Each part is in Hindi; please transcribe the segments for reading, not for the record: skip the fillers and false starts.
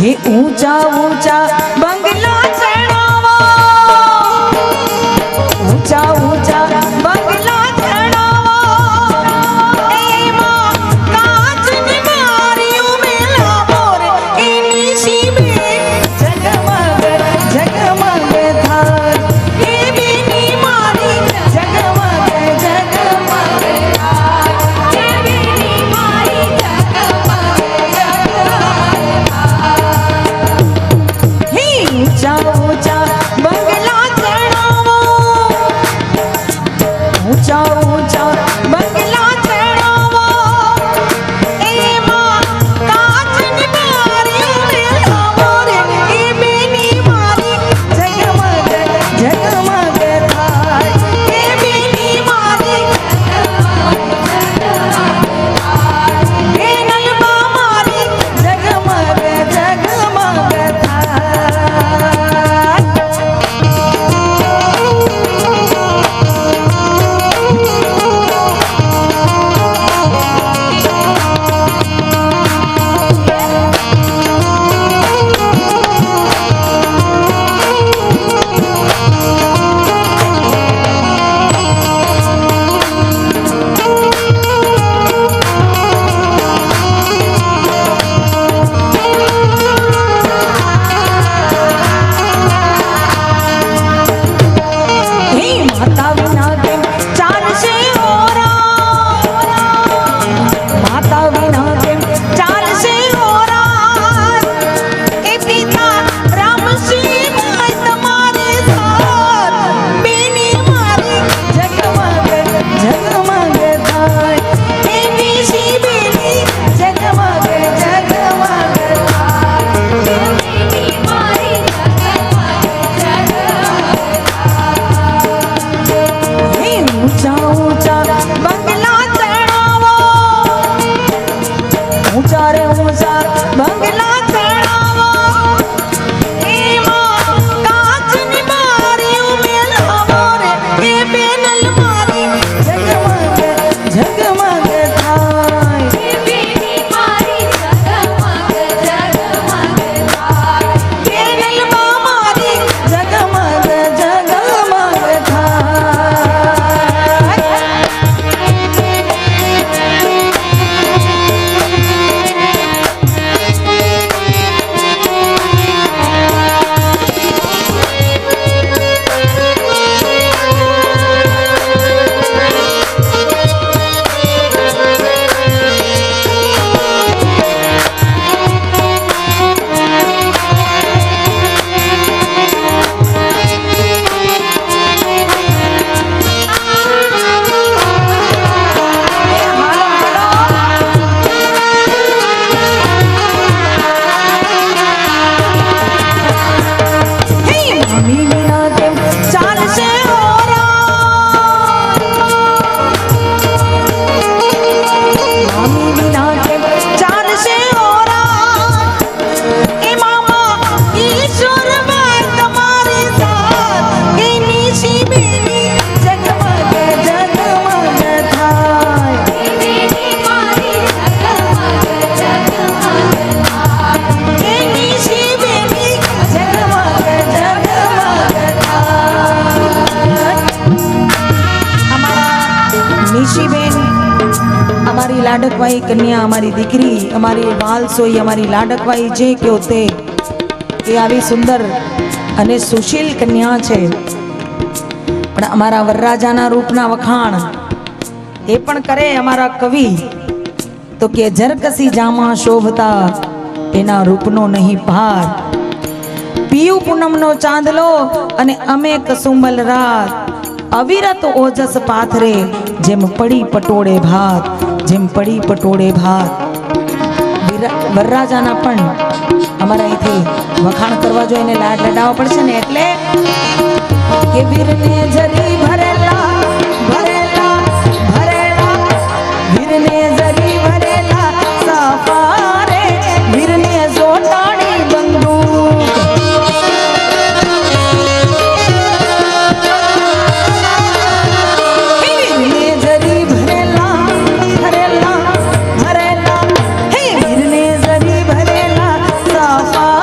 हे ऊंचा ऊंचा बंगला चढ़ावा, ऊंचा ऊंचा बंगला चढ़ावा, एमा कांचनी मारियों में लावो रे, एनी शीबे जगमग जगमग थाय, ए बेनी मारी जगमग जगमग थाय, ए बेनी मारी जगमग जगमग थाय। हे ऊंचा ऊंचा बंगला चढ़ावो, ऊंचा ऊंचा बंगला चढ़ावो, एमा कांचनी मारियों में लावो रे, ए बेनी मारी जगमग जगमग थाय, ए बेनी मारी जगमग जगमग थाय, ए नलबा मारी जगमग जगमग थाय। हे माता विना केम चालशे ओरा, माता विना केम चालशे ओरा, ए पिता राम श्री माय तुम्हारे साथ, बेनी मारी जगमग जगमग थाय, ए निशी बेनी जगमग जगमग थाय, ए बेनी मारी जगमग जगमग थाय। हे ऊंचा ऊंचा बंगला चढ़ावो, ऊंचा रे ऊंचा बंगला चढ़ावो, एमा कांचनी मारियों में लावो रे, ए बेनल मारी जगमग जगमग थाय, ए बेनी मारी जगमग जगमग थाय, ए नलबा मारी जगमग जगमग थाय। हे मामी विना केम चालशे ओरा, मामी विना केम चालशे ओरा, ए मामा ईश्वर मैं तुम्हारे साथ, ए निशी बेनी जगमग जगमग थाय, ए बेनी मारी जगमग जगमग थाय, ए निशी बेनी जगमग जगमग थाय। निशीबेन અમારી લાડકવાઈ કન્યા, અમારી દીકરી, અમારી વાલસોઈ, અમારી લાડકવાઈ જે કયો તે, એ આવી સુંદર અને સુશીલ કન્યા છે, પણ અમારા વરરાજાના રૂપના વખાણ એ પણ કરે અમારા કવિ, તો કે જરકસી જામા શોભતા એના રૂપનો નહીં પાર, પીયું પૂનમનો ચાંદલો અને અમે કસુંબલ રાત, અવિરત ઓજસ પાથરે જેમ પડી પટોળે ભાત, જેમ પડી પટોળે ભાત। વરરાજાના પણ અમારા અહીંથી વખાણ કરવા જોઈએ ને લાડ લડાવવા પડશે ને, એટલે કે વીરને જરી ભરેલા ભરેલા ભરેલા, વીરને જરી ભરેલા સફારે, વીરને જોટાડી બંદૂક, વીરને જરી ભરેલા ભરેલા ભરેલા, હે વીરને જરી ભરેલા સફારે।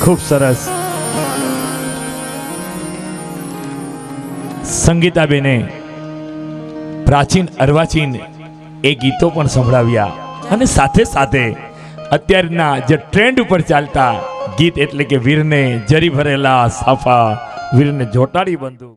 ખૂબ સરસ. સંગીતાબેને પ્રાચીન અર્વાચીન એ ગીતો પણ સંભળાવ્યા અને સાથે સાથે અત્યારના જે ટ્રેન્ડ ઉપર ચાલતા ગીત એટલે કે વીરને જરી ભરેલા સાફા, વીરને જોટાડી બંદૂક.